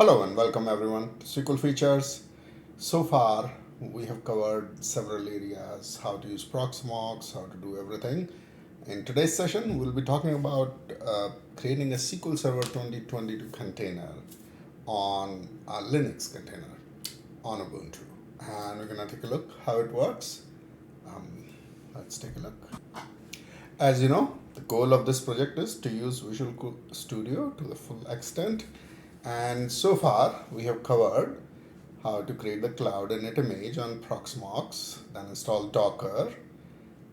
Hello and welcome everyone to SQL Features. So far, we have covered several areas, how to use PROXMOX, how to do everything. In today's session, we'll be talking about creating a SQL Server 2022 container on a Linux container on Ubuntu. And we're going to take a look how it works. Let's take a look. As you know, the goal of this project is to use Visual Studio to the full extent. And so far, we have covered how to create the cloud init image on PROXMOX, then install Docker,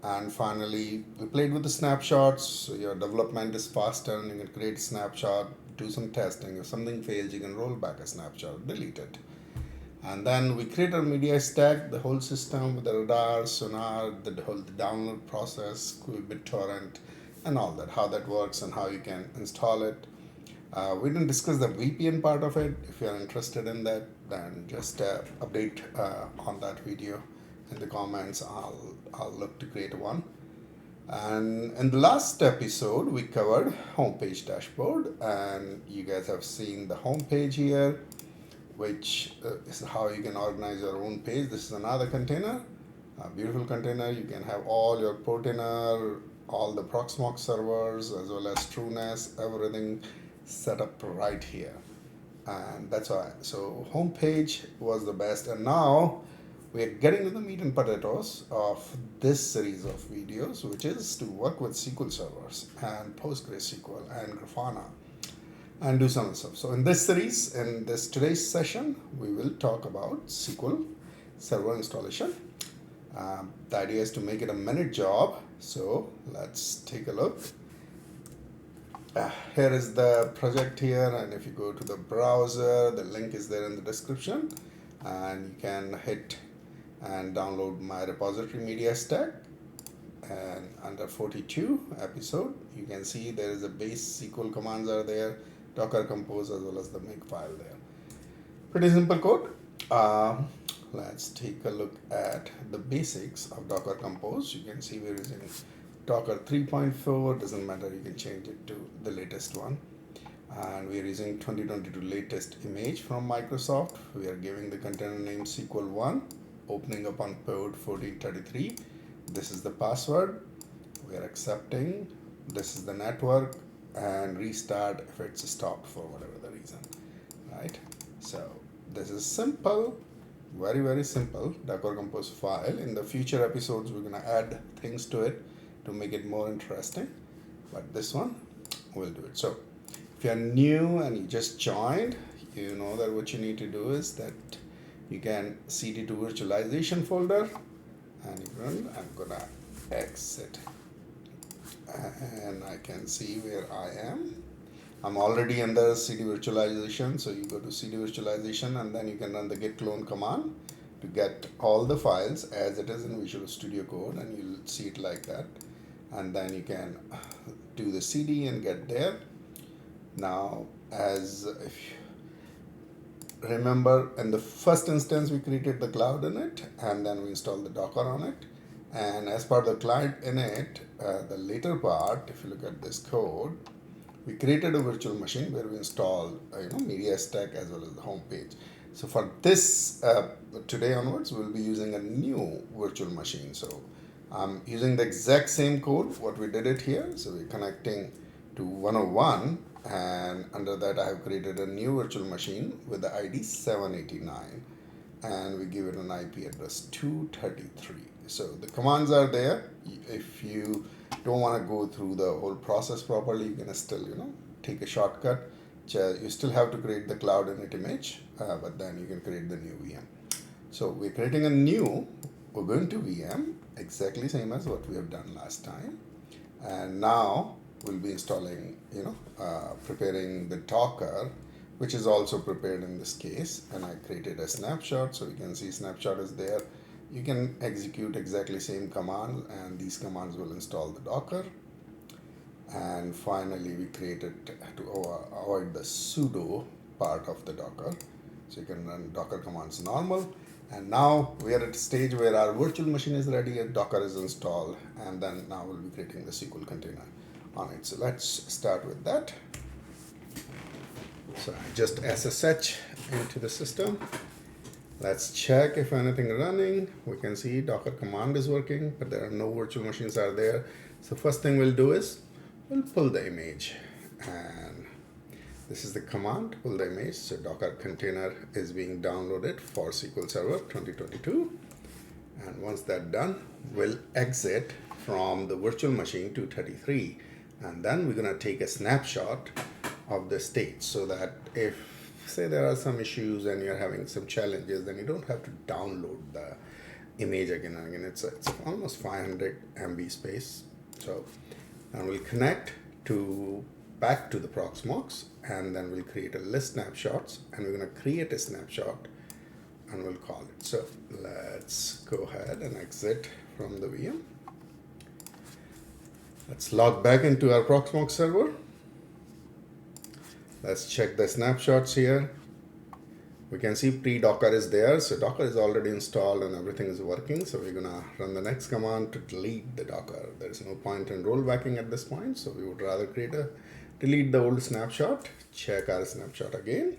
and finally, we played with the snapshots, so your development is faster and you can create a snapshot, do some testing. If something fails, you can roll back a snapshot, delete it. And then we create a media stack, the whole system with the radar, sonar, the download process, BitTorrent, and all that, how that works and how you can install it. We didn't discuss the VPN part of it. If you are interested in that, then just update on that video in the comments. I'll look to create one. And in the last episode, we covered homepage dashboard, and you guys have seen the homepage here, which is how you can organize your own page. This is another container, a beautiful container. You can have all your Portainer, all the PROXMOX servers, as well as TrueNAS, everything set up right here. And that's why. So homepage was the best. And now we are getting to the meat and potatoes of this series of videos, which is to work with SQL servers and PostgreSQL and Grafana and do some stuff. So in this series, in this today's session, we will talk about SQL Server installation. The idea is to make it a minute job. So let's take a look. Here is the project here, and if you go to the browser, the link is there in the description, and you can hit and download my repository media stack. And under 42 episode, you can see there is a base SQL commands are there, Docker Compose, as well as the make file there. Pretty simple code. Let's take a look at the basics of Docker Compose. You can see we're using Docker 3.4, doesn't matter, you can change it to the latest one. And we are using 2022 latest image from Microsoft. We are giving the container name SQL1, opening up on port 1433. This is the password. We are accepting. This is the network, and restart if it's stopped for whatever the reason, right? So this is simple, very, very simple Docker Compose file. In the future episodes, we're gonna add things to it to make it more interesting, but this one will do it. So if you're new and you just joined, you know that what you need to do is that you can cd to virtualization folder, and you run. I'm gonna exit, and I can see where I am. I'm already under cd virtualization, so you go to cd virtualization, and then you can run the git clone command to get all the files as it is in Visual Studio Code, and you'll see it like that. And then you can do the cd and get there. Now, as if you remember, in the first instance we created the cloud init, and then we installed the Docker on it. And as part of the client init, the later part, if you look at this code, we created a virtual machine where we installed media stack as well as the home page. So for this, today onwards, we'll be using a new virtual machine. So I'm using the exact same code, what we did it here. So we're connecting to 101, and under that I have created a new virtual machine with the ID 789, and we give it an IP address 233. So the commands are there. If you don't want to go through the whole process properly, you can still take a shortcut. You still have to create the cloud init image, but then you can create the new VM. So we're creating a new Ubuntu VM, exactly same as what we have done last time. And now we'll be installing, preparing the Docker, which is also prepared in this case. And I created a snapshot, so you can see snapshot is there. You can execute exactly same command, and these commands will install the Docker. And finally, we created to avoid the sudo part of the Docker. So you can run Docker commands normal. And now we are at a stage where our virtual machine is ready and Docker is installed. And then now we'll be creating the SQL container on it. So let's start with that. So I just SSH into the system. Let's check if anything running. We can see Docker command is working, but there are no virtual machines are there. So first thing we'll do is we'll pull the image, and this is the command, pull the image. So Docker container is being downloaded for SQL Server 2022. And once that's done, we'll exit from the virtual machine 233. And then we're gonna take a snapshot of the state so that if, say, there are some issues and you're having some challenges, then you don't have to download the image again and again. It's almost 500 MB space. So, and we'll connect back to the PROXMOX, and then we'll create a list snapshots, and we're going to create a snapshot and we'll call it. So let's go ahead and exit from the VM. Let's log back into our PROXMOX server. Let's check the snapshots here. We can see pre-Docker is there. So Docker is already installed and everything is working. So we're gonna run the next command to delete the Docker. There's no point in rollbacking at this point. So we would rather delete the old snapshot, check our snapshot again.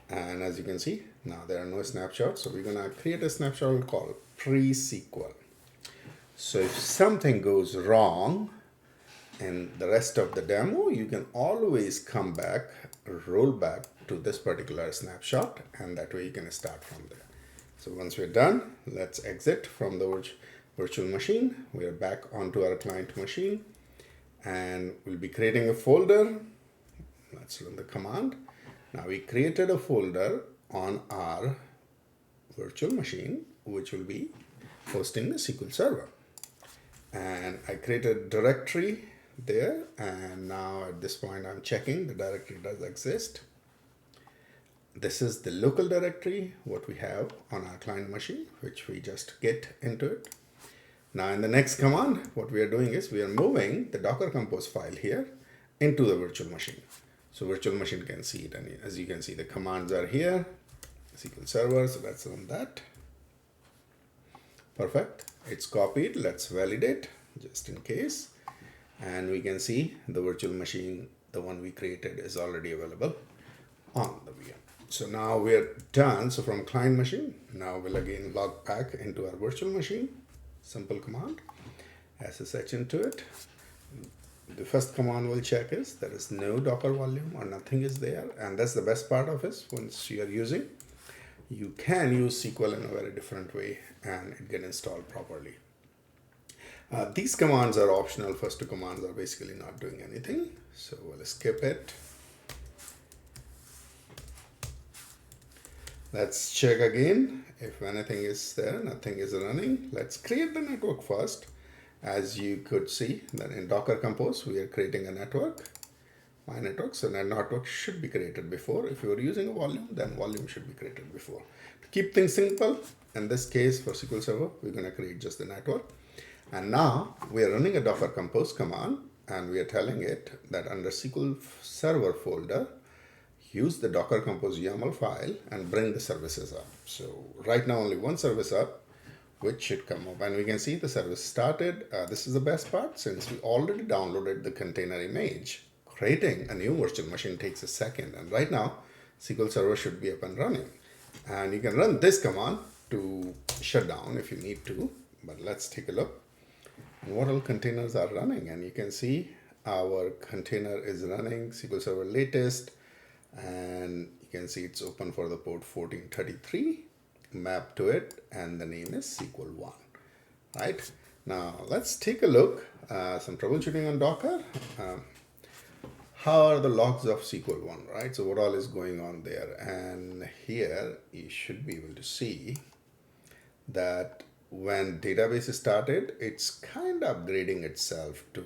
And as you can see, now there are no snapshots. So we're gonna create a snapshot called pre-SQL. So if something goes wrong in the rest of the demo, you can always come back, roll back to this particular snapshot, and that way you can start from there. So once we're done, let's exit from the virtual machine. We're back onto our client machine, and we'll be creating a folder. Let's run the command. Now we created a folder on our virtual machine, which will be hosting the SQL Server. And I created a directory there, and now at this point I'm checking the directory does exist. This is the local directory, what we have on our client machine, which we just get into it. Now in the next command, what we are doing is we are moving the Docker Compose file here into the virtual machine. So virtual machine can see it, and as you can see, the commands are here, SQL Server, so let's run that. Perfect, it's copied. Let's validate just in case. And we can see the virtual machine, the one we created, is already available on the VM. So now we're done. So from client machine, now we'll again log back into our virtual machine. Simple command, SSH into it. The first command we'll check is there is no Docker volume or nothing is there. And that's the best part of it. Once you are using, you can use SQL in a very different way and it get installed properly. These commands are optional. First two commands are basically not doing anything. So we'll skip it. Let's check again. If anything is there, nothing is running. Let's create the network first. As you could see that in Docker Compose, we are creating a network, my network. So that network should be created before. If you are using a volume, then volume should be created before. To keep things simple, in this case for SQL Server, we're going to create just the network. And now we are running a Docker Compose command, and we are telling it that under SQL Server folder, use the Docker Compose YAML file and bring the services up. So right now only one service up, which should come up, and we can see the service started. This is the best part, since we already downloaded the container image. Creating a new virtual machine takes a second, and right now SQL Server should be up and running. And you can run this command to shut down if you need to, but let's take a look. What all containers are running, and you can see our container is running SQL Server latest, and you can see it's open for the port 1433, map to it, and the name is SQL1. Right now, let's take a look. Some troubleshooting on Docker. How are the logs of SQL1, right? So what all is going on there? And here you should be able to see that when database started, it's kind of upgrading itself to,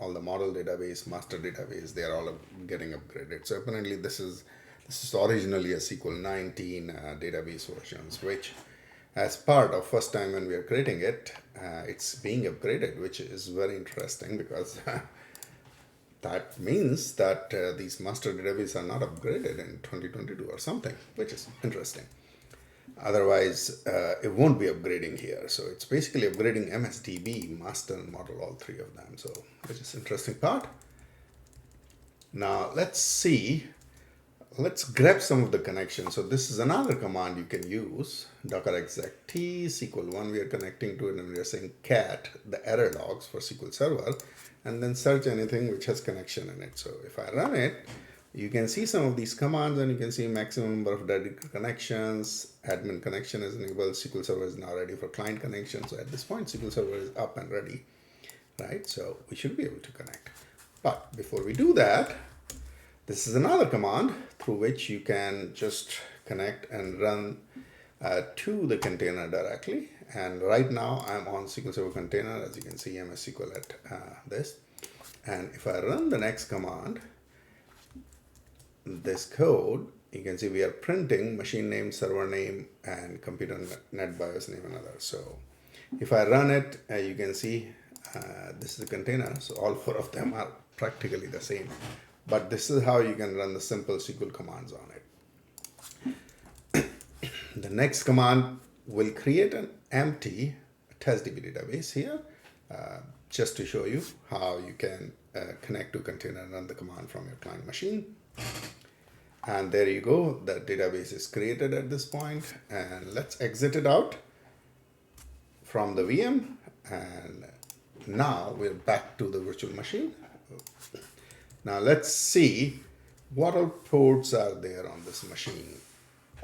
all the model database, master database, they are all getting upgraded. So apparently this is originally a SQL 19 database versions, which as part of first time when we are creating it, it's being upgraded, which is very interesting because that means that these master database are not upgraded in 2022 or something, which is interesting. Otherwise, it won't be upgrading here. So it's basically upgrading MSDB, master and model, all three of them. So which is interesting part. Now let's see, let's grab some of the connections. So this is another command you can use, docker exec t SQL1. We are connecting to it and we are saying cat, the error logs for SQL Server, and then search anything which has connection in it. So if I run it, you can see some of these commands and you can see maximum number of dedicated connections, admin connection is enabled, SQL Server is now ready for client connection. So at this point, SQL Server is up and ready, right? So we should be able to connect. But before we do that, this is another command through which you can just connect and run to the container directly. And right now I'm on SQL Server container. As you can see, MS SQL at this. And if I run the next command, this code, you can see we are printing machine name, server name, and computer net BIOS name and others. So if I run it, you can see this is a container. So all four of them are practically the same. But this is how you can run the simple SQL commands on it. The next command will create an empty testDB database here, just to show you how you can connect to container and run the command from your client machine. And there you go, the database is created at this point. And let's exit it out from the VM. And now we're back to the virtual machine. Now let's see what all ports are there on this machine,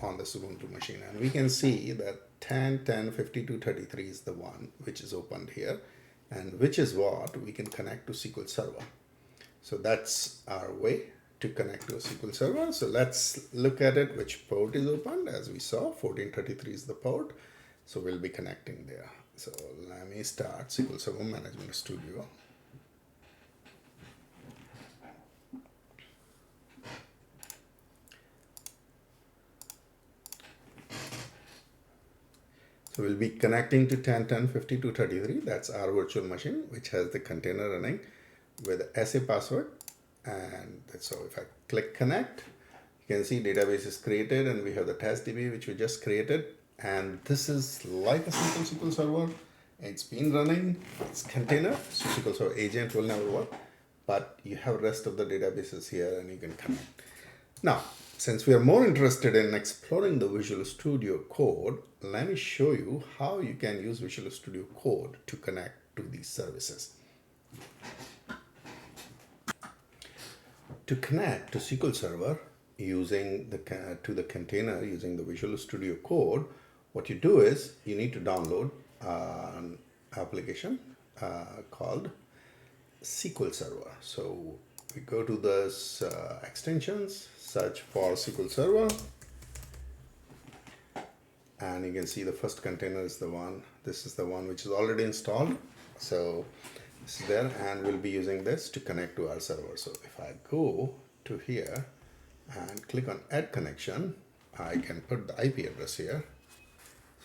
on this Ubuntu machine. And we can see that 10, 10, 52, 33 is the one which is opened here, and which is what we can connect to SQL Server. So that's our way to connect to a SQL Server. So let's look at it, which port is opened. As we saw, 1433 is the port. So we'll be connecting there. So let me start SQL Server Management Studio. So we'll be connecting to 10, 10, 52, 33. That's our virtual machine, which has the container running with SA password. And so if I click connect, you can see database is created and we have the testDB, which we just created. And this is like a simple SQL Server. It's been running, it's container. So SQL Server agent will never work, but you have rest of the databases here and you can connect. Now, since we are more interested in exploring the Visual Studio Code, let me show you how you can use Visual Studio Code to connect to these services. To connect to SQL Server using the container using the Visual Studio Code, what you do is you need to download an application called SQL Server. So we go to this extensions, search for SQL Server, and you can see the first container is the one. This is the one which is already installed. So this is there, and we'll be using this to connect to our server. So if I go to here and click on add connection, I can put the IP address here.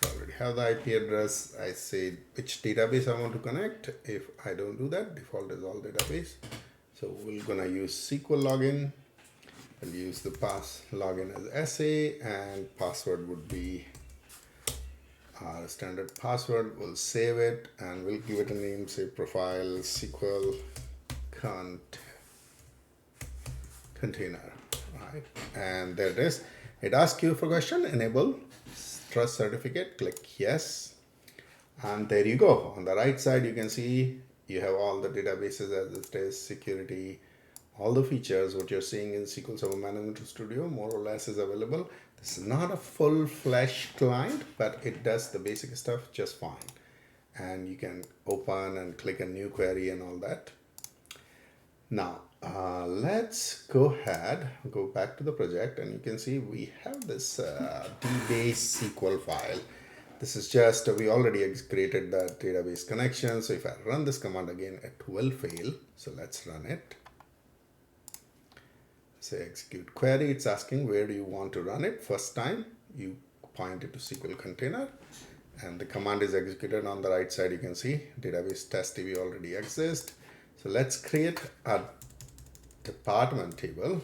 So I already have the IP address. I say which database I want to connect. If I don't do that, default is all database. So we're gonna use SQL login. We'll use the login as SA, and password would be our standard password. We'll save it and we'll give it a name, say profile SQL container, right? And there it is. It asks you for question, enable trust certificate, click yes. And there you go. On the right side, you can see you have all the databases as it is, security, all the features, what you're seeing in SQL Server Management Studio more or less is available. This is not a full-fledged client, but it does the basic stuff just fine. And you can open and click a new query and all that. Now, let's go ahead, go back to the project, and you can see we have this dbase SQL file. This is just, we already created the database connection. So if I run this command again, it will fail. So let's run it. Say execute query. It's asking where do you want to run it. First time you point it to SQL container, and the command is executed. On the right side, you can see database testDB already exists. So let's create a department table.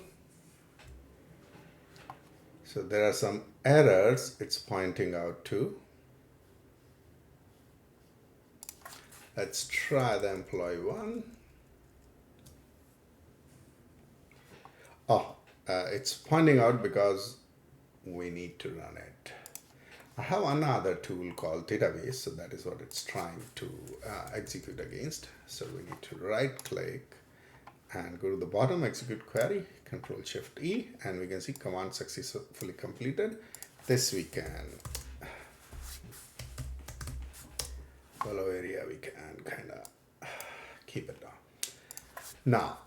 So there are some errors it's pointing out to. Let's try the employee one. Oh, it's pointing out because we need to run it. I have another tool called database, so that is what it's trying to execute against. So we need to right click and go to the bottom, execute query, Control Shift E, and we can see command successfully completed. This we can below area, we can kind of keep it down. Now,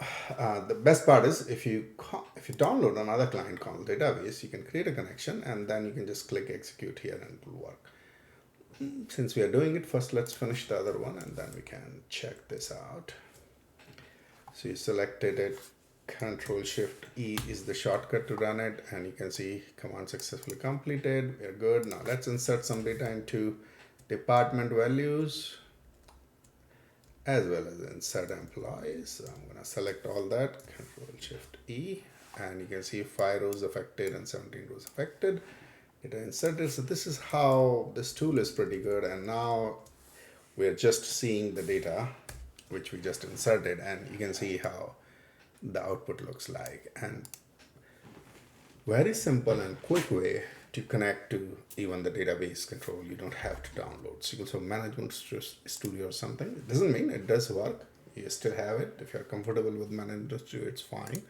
the best part is if you download another client called database, you can create a connection and then you can just click execute here and it will work. Since we are doing it, first let's finish the other one and then we can check this out. So you selected it, Control Shift E is the shortcut to run it, and you can see command successfully completed. We're good. Now let's insert some data into department values as well as insert employees. So I'm going to select all that, Control Shift E, and you can see 5 rows affected and 17 rows affected. Data inserted. So this is how this tool is pretty good. And now we're just seeing the data which we just inserted, and you can see how the output looks like. And very simple and quick way to connect to even the database control. You don't have to download SQL Server Management Studio or something. It doesn't mean it does work. You still have it. If you're comfortable with Management Studio, it's fine.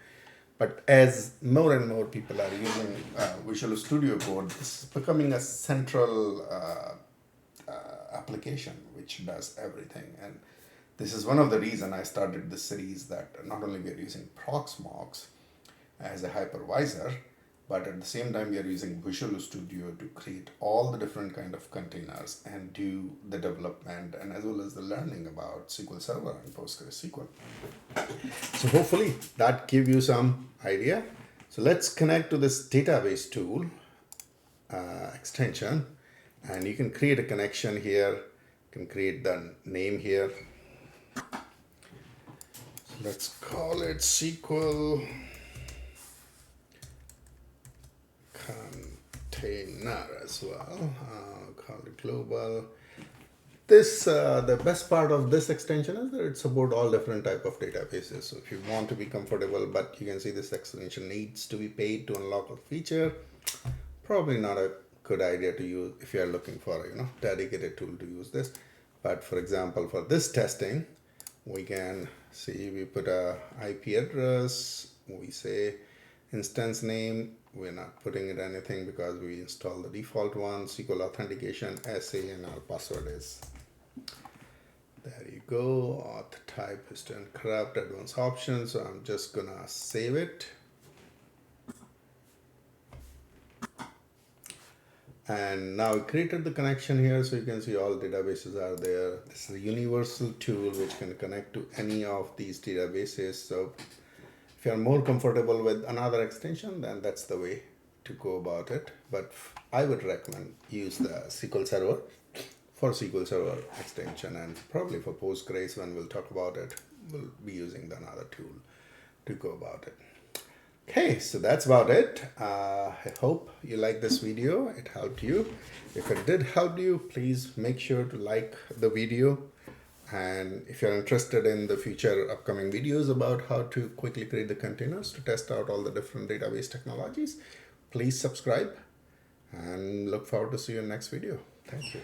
But as more and more people are using Visual Studio Code, it's becoming a central application which does everything. And this is one of the reasons I started this series, that not only we are using PROXMOX as a hypervisor, but at the same time we are using Visual Studio to create all the different kind of containers and do the development and as well as the learning about SQL Server and PostgreSQL. So hopefully that give you some idea. So let's connect to this database tool extension, and you can create a connection here. You can create the name here. So let's call it SQL container as well. Call it global. This the best part of this extension is that it supports all different type of databases. So if you want to be comfortable, but you can see this extension needs to be paid to unlock a feature. Probably not a good idea to use if you are looking for a dedicated tool to use this. But for example, for this testing, we can see we put a IP address, we say instance name, we're not putting it anything because we install the default one, SQL authentication, SA, and our password is. There you go. Auth type is to encrypt, advanced options. So I'm just gonna save it. And now we created the connection here, so you can see all databases are there. This is a universal tool which can connect to any of these databases. So if you're more comfortable with another extension, then that's the way to go about it. But I would recommend use the SQL Server for SQL Server extension, and probably for Postgres, when we'll talk about it, we'll be using another tool to go about it. Okay, so that's about it. I hope you like this video. It helped you. If it did help you, please make sure to like the video. And if you're interested in the future upcoming videos about how to quickly create the containers to test out all the different database technologies, please subscribe and look forward to see you in the next video. Thank you.